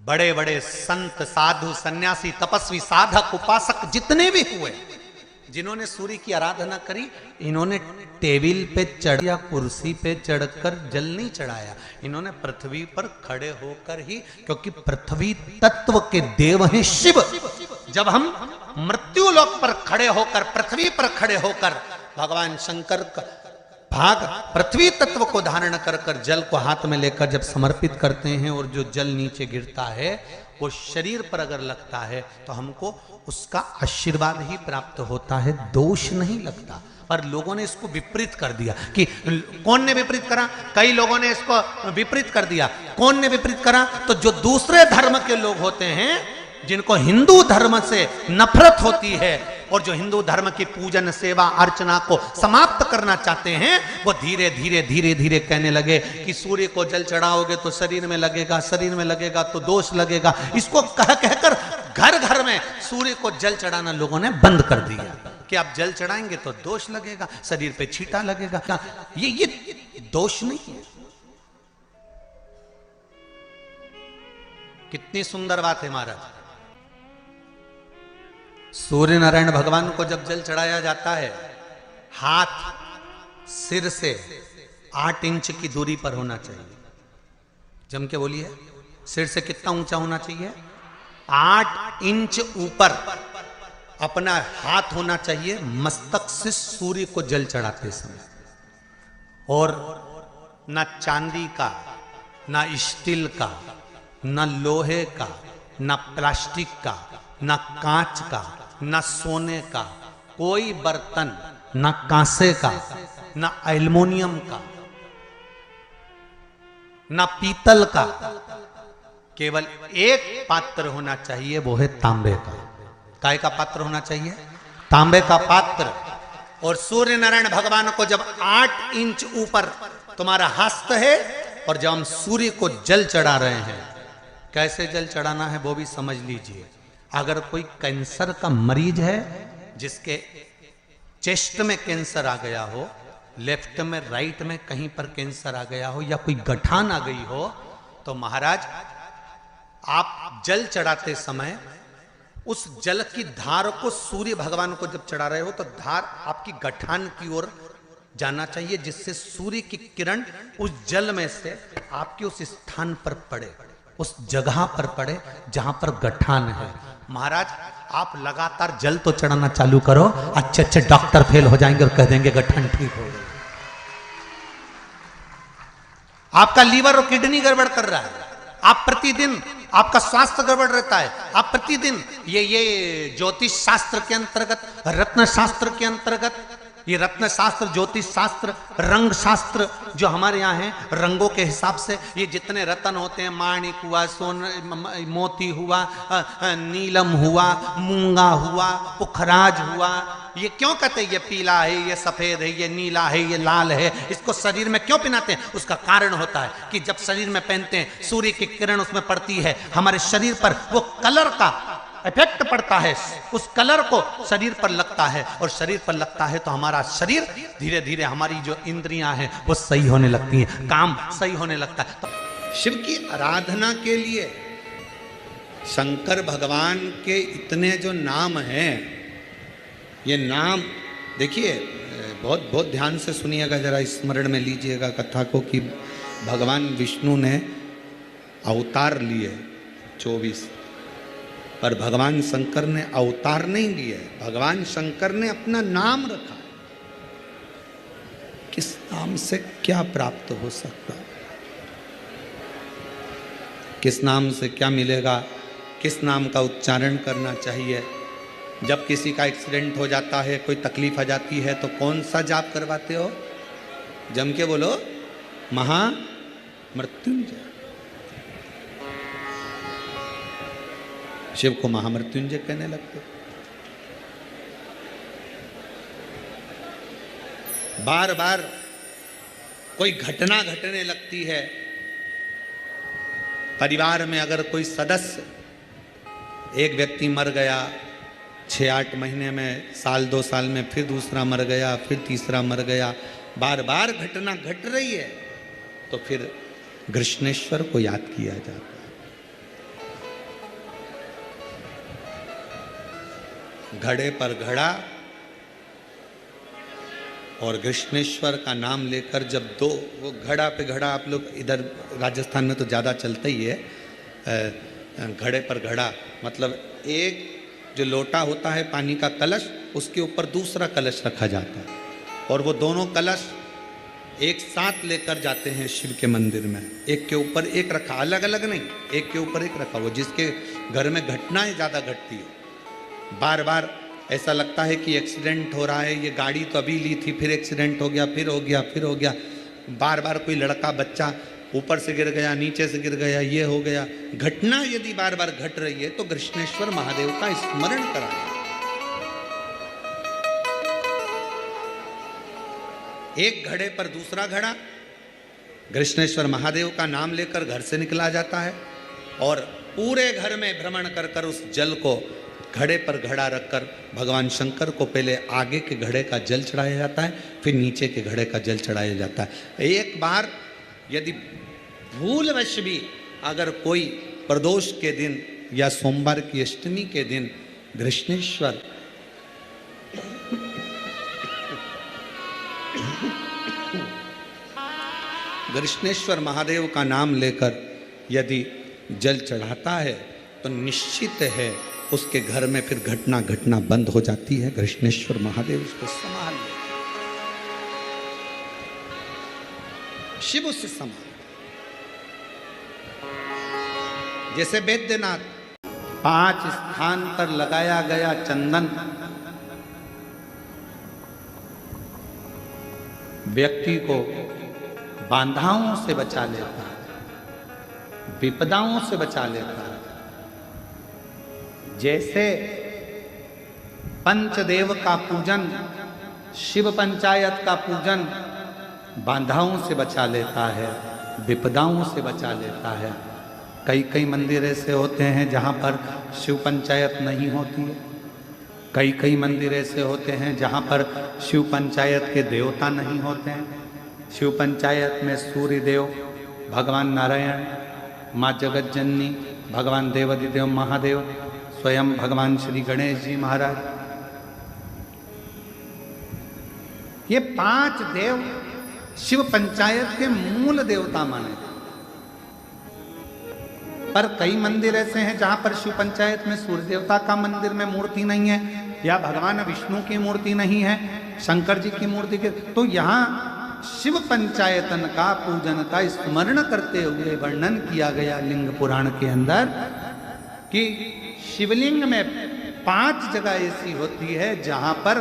बड़े बड़े संत साधु सन्यासी तपस्वी साधक उपासक जितने भी हुए, जिन्होंने सूर्य की आराधना करी, इन्होंने टेबल पे चढ़ या कुर्सी पे चढ़कर जल नहीं चढ़ाया, इन्होंने पृथ्वी पर खड़े होकर ही, क्योंकि पृथ्वी तत्व के देव हैं शिव। जब हम मृत्यु लोक पर खड़े होकर, पृथ्वी पर खड़े होकर भगवान शंकर का भाग पृथ्वी तत्व को धारण कर कर जल को हाथ में लेकर जब समर्पित करते हैं, और जो जल नीचे गिरता है वो शरीर पर अगर लगता है तो हमको उसका आशीर्वाद ही प्राप्त होता है, दोष नहीं लगता। पर लोगों ने इसको विपरीत कर दिया। कि कौन ने विपरीत करा? कई लोगों ने इसको विपरीत कर दिया। कौन ने विपरीत करा? तो जो दूसरे धर्म के लोग होते हैं, जिनको हिंदू धर्म से नफरत होती है और जो हिंदू धर्म की पूजन सेवा अर्चना को समाप्त करना चाहते हैं, वो धीरे धीरे धीरे धीरे कहने लगे कि सूर्य को जल चढ़ाओगे तो शरीर में लगेगा, शरीर में लगेगा तो दोष लगेगा। इसको कह कहकर घर घर में सूर्य को जल चढ़ाना लोगों ने बंद कर दिया कि आप जल चढ़ाएंगे तो दोष लगेगा, शरीर पे छींटा लगेगा। ये दोष नहीं है। कितनी सुंदर बात है महाराज। सूर्य नारायण भगवान को जब जल चढ़ाया जाता है, हाथ सिर से 8 इंच की दूरी पर होना चाहिए। जम के बोलिए, सिर से कितना ऊंचा होना चाहिए? 8 इंच ऊपर अपना हाथ होना चाहिए मस्तक से सूर्य को जल चढ़ाते समय। और ना चांदी का, ना स्टील का, ना लोहे का, ना प्लास्टिक का, ना कांच का, ना सोने का कोई बर्तन, ना कांसे का, ना एल्युमिनियम का, ना पीतल का, केवल एक पात्र होना चाहिए, वो है तांबे का। काय का पात्र होना चाहिए? तांबे का पात्र। और सूर्य नारायण भगवान को जब 8 इंच ऊपर तुम्हारा हस्त है, और जब हम सूर्य को जल चढ़ा रहे हैं, कैसे जल चढ़ाना है वो भी समझ लीजिए। अगर कोई कैंसर का मरीज है, जिसके चेस्ट में कैंसर आ गया हो, लेफ्ट में, राइट में कहीं पर कैंसर आ गया हो, या कोई गठान आ गई हो, तो महाराज आप जल चढ़ाते समय उस जल की धार को सूर्य भगवान को जब चढ़ा रहे हो, तो धार आपकी गठान की ओर जाना चाहिए, जिससे सूर्य की किरण उस जल में से आपके उस स्थान पर पड़े, उस जगह पर पड़े जहां पर गठान है। महाराज आप लगातार जल तो चढ़ाना चालू करो, अच्छे अच्छे डॉक्टर फेल हो जाएंगे और कह देंगे गठन ठीक हो गई। आपका लीवर और किडनी गड़बड़ कर रहा है, आप प्रतिदिन, आपका स्वास्थ्य गड़बड़ रहता है, आप प्रतिदिन ये ज्योतिष शास्त्र के अंतर्गत, रत्न शास्त्र के अंतर्गत, ये रत्न शास्त्र, ज्योतिष शास्त्र, रंग शास्त्र जो हमारे यहाँ है, रंगों के हिसाब से ये जितने रत्न होते हैं, माणिक हुआ, मोती हुआ, नीलम हुआ, मूंगा हुआ, पुखराज हुआ, ये क्यों कहते हैं ये पीला है, ये सफेद है, ये नीला है, ये लाल है, इसको शरीर में क्यों पहनाते हैं? उसका कारण होता है कि जब शरीर में पहनते हैं, सूर्य की किरण उसमें पड़ती है, हमारे शरीर पर वो कलर का इफेक्ट पड़ता है, उस कलर को शरीर पर लगता है, और शरीर पर लगता है तो हमारा शरीर धीरे धीरे, हमारी जो इंद्रियां हैं वो सही होने लगती हैं, काम सही होने लगता है। तो शिव की आराधना के लिए शंकर भगवान के इतने जो नाम हैं, ये नाम देखिए, बहुत बहुत ध्यान से सुनिएगा, जरा स्मरण में लीजिएगा कथा को, कि भगवान विष्णु ने अवतार लिए 24, पर भगवान शंकर ने अवतार नहीं लिए, भगवान शंकर ने अपना नाम रखा। किस नाम से क्या प्राप्त हो सकता है, किस नाम से क्या मिलेगा, किस नाम का उच्चारण करना चाहिए। जब किसी का एक्सीडेंट हो जाता है, कोई तकलीफ आ जाती है, तो कौन सा जाप करवाते हो? जम के बोलो, महामृत्युंजय। शिव को महामृत्युंजय कहने लगते। बार बार कोई घटना घटने लगती है, परिवार में अगर कोई सदस्य, एक व्यक्ति मर गया, 6-8 महीने में, साल 2 साल में फिर दूसरा मर गया, फिर तीसरा मर गया, बार बार घटना घट रही है, तो फिर कृष्णेश्वर को याद किया जाता है। घड़े पर घड़ा और कृष्णेश्वर का नाम लेकर जब दो, वो घड़ा पे घड़ा, आप लोग इधर राजस्थान में तो ज़्यादा चलता ही है, घड़े पर घड़ा मतलब एक जो लोटा होता है पानी का कलश, उसके ऊपर दूसरा कलश रखा जाता है और वो दोनों कलश एक साथ लेकर जाते हैं शिव के मंदिर में। एक के ऊपर एक रखा, अलग अलग नहीं, एक के ऊपर एक रखा। वो जिसके घर में घटनाएं ज़्यादा घटती है, बार बार ऐसा लगता है कि एक्सीडेंट हो रहा है, ये गाड़ी तो अभी ली थी, फिर एक्सीडेंट हो गया, फिर हो गया, फिर हो गया, बार बार कोई लड़का बच्चा ऊपर से गिर गया, नीचे से गिर गया, ये हो गया, घटना यदि बार बार घट रही है तो कृष्णेश्वर महादेव का स्मरण कराया। एक घड़े पर दूसरा घड़ा, कृष्णेश्वर महादेव का नाम लेकर घर से निकला जाता है और पूरे घर में भ्रमण कर कर उस जल को घड़े पर घड़ा रखकर भगवान शंकर को पहले आगे के घड़े का जल चढ़ाया जाता है, फिर नीचे के घड़े का जल चढ़ाया जाता है। एक बार यदि भूलवश भी अगर कोई प्रदोष के दिन या सोमवार की अष्टमी के दिन कृष्णेश्वर महादेव का नाम लेकर यदि जल चढ़ाता है तो निश्चित है उसके घर में फिर घटना घटना बंद हो जाती है। कृष्णेश्वर महादेव उसको संभाल ले, शिव उससे संभाल। जैसे वैद्यनाथ 5 स्थान पर लगाया गया चंदन व्यक्ति को बाधाओं से बचा लेता है, विपदाओं से बचा लेता है। जैसे पंचदेव का पूजन, शिव पंचायत का पूजन बाधाओं से बचा लेता है, विपदाओं से बचा लेता है। कई कई मंदिर ऐसे होते हैं जहाँ पर शिव पंचायत नहीं होती है, कई कई मंदिर ऐसे होते हैं जहाँ पर शिव पंचायत के देवता नहीं होते हैं। शिव पंचायत में सूर्य देव, भगवान नारायण, माँ जगत जननी, भगवान देवाधिदेव महादेव, स्वयं भगवान श्री गणेश जी महाराज, ये 5 देव शिव पंचायत के मूल देवता माने। पर कई मंदिर ऐसे हैं जहां पर शिव पंचायत में सूर्य देवता का मंदिर में मूर्ति नहीं है, या भगवान विष्णु की मूर्ति नहीं है, शंकर जी की मूर्ति के, तो यहाँ शिव पंचायतन का पूजन का स्मरण करते हुए वर्णन किया गया लिंग पुराण के अंदर कि शिवलिंग में 5 जगह ऐसी होती है जहां पर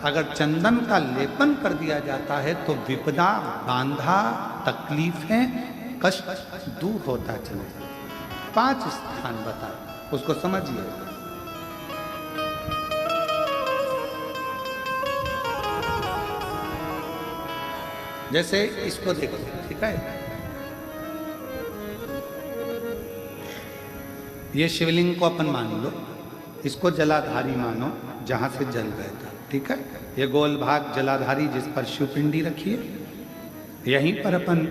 अगर चंदन का लेपन कर दिया जाता है तो विपदा, बांधा, तकलीफें, कष्ट दूर होता चले जाता। 5 स्थान बताए, उसको समझिए। जैसे इसको देखो, ठीक है, ये शिवलिंग को अपन मान लो, इसको जलाधारी मानो जहां से जल बहता, ठीक है। ये गोल भाग जलाधारी जिस पर शिवपिंडी रखी है, यहीं पर अपन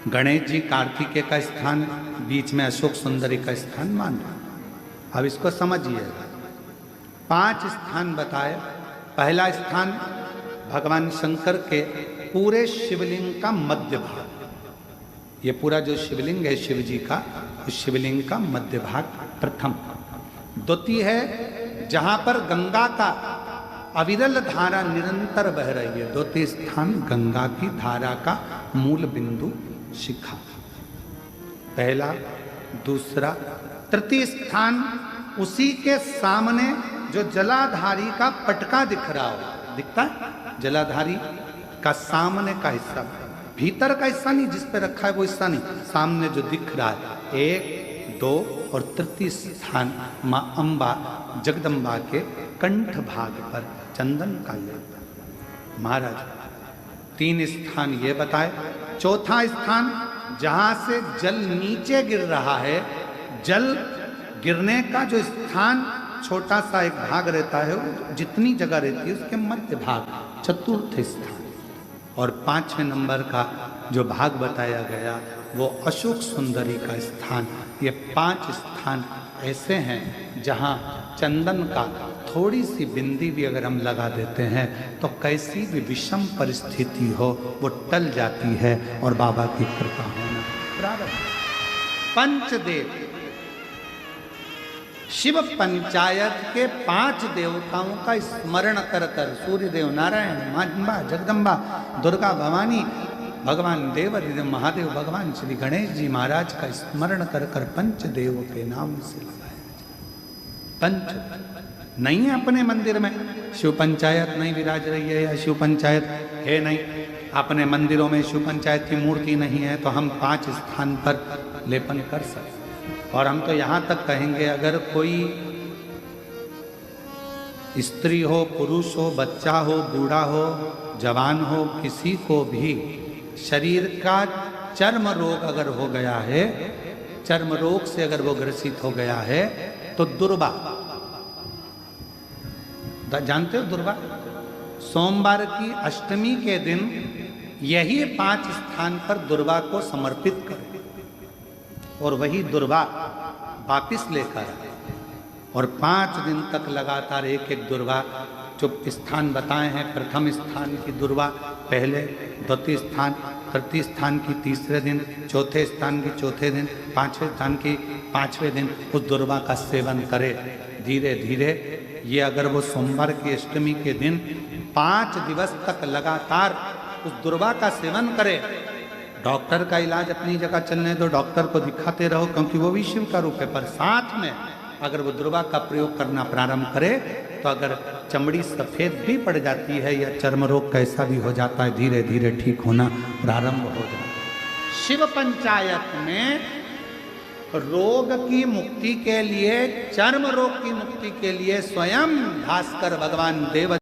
गणेश जी, कार्तिकेय का स्थान, बीच में अशोक सुंदरी का स्थान मान लो। अब इसको समझिएगा। 5 स्थान बताए। पहला स्थान भगवान शंकर के पूरे शिवलिंग का मध्य भाग, ये पूरा जो शिवलिंग है शिव जी का, उस शिवलिंग का मध्य भाग प्रथम। द्वितीय है जहां पर गंगा का अविरल धारा निरंतर बह रही है, द्वितीय स्थान गंगा की धारा का मूल बिंदु शिखा, पहला, दूसरा। तृतीय स्थान उसी के सामने जो जलाधारी का पटका दिख रहा हो, दिखता है जलाधारी का सामने का हिस्सा, भीतर का हिस्सा नहीं जिस पे रखा है वो हिस्सा नहीं, सामने जो दिख रहा है। 1, 2 और तृतीय स्थान माँ अम्बा जगदम्बा के कंठ भाग पर चंदन का लेप। महाराज 3 स्थान ये बताए। चौथा स्थान जहां से जल नीचे गिर रहा है, जल गिरने का जो स्थान छोटा सा एक भाग रहता है, जितनी जगह रहती है उसके मध्य भाग, चतुर्थ स्थान। और 5वें नंबर का जो भाग बताया गया वो अशोक सुंदरी का स्थान। ये 5 स्थान ऐसे हैं जहाँ चंदन का थोड़ी सी बिंदी भी अगर हम लगा देते हैं तो कैसी भी विषम परिस्थिति हो वो टल जाती है और बाबा की कृपा होना प्रारंभ। पंचदेव, शिव पंचायत के 5 देवताओं का स्मरण कर कर, सूर्य देव, नारायण, मां जगदम्बा, दुर्गा भवानी, भगवान देव महादेव, भगवान श्री गणेश जी महाराज का स्मरण कर कर पंचदेव के नाम से लगाया। पंच नहीं है अपने मंदिर में, शिव पंचायत नहीं विराज रही है या शिव पंचायत है नहीं, अपने मंदिरों में शिव पंचायत की मूर्ति नहीं है, तो हम 5 स्थान पर लेपन कर सकते। और हम तो यहाँ तक कहेंगे अगर कोई स्त्री हो, पुरुष हो, बच्चा हो, बूढ़ा हो, जवान हो, किसी को भी शरीर का चर्म रोग अगर हो गया है, चर्म रोग से अगर वो ग्रसित हो गया है तो दुर्वा, जानते हो दुर्वा, सोमवार की अष्टमी के दिन यही 5 स्थान पर दुर्वा को समर्पित करो और वही दुर्वा वापिस लेकर आए और 5 दिन तक लगातार एक एक दुर्वा, जो स्थान बताए हैं, प्रथम स्थान की दुर्वा पहले, द्वितीय स्थान, तृतीय स्थान की तीसरे दिन, चौथे स्थान की चौथे दिन, 5वें स्थान की 5वें दिन उस दुर्वा का सेवन करे धीरे धीरे। ये अगर वो सोमवार की अष्टमी के दिन 5 दिवस तक लगातार उस दुर्वा का सेवन करे, डॉक्टर का इलाज अपनी जगह चलने दो, डॉक्टर को दिखाते रहो क्योंकि वो भी शिव का रूप है, पर साथ में अगर वो दुर्वा का प्रयोग करना प्रारंभ करे तो अगर चमड़ी सफेद भी पड़ जाती है या चर्म रोग कैसा भी हो जाता है, धीरे धीरे ठीक होना प्रारंभ हो जाता है। शिव पंचायत में रोग की मुक्ति के लिए, चर्म रोग की मुक्ति के लिए स्वयं भास्कर भगवान देव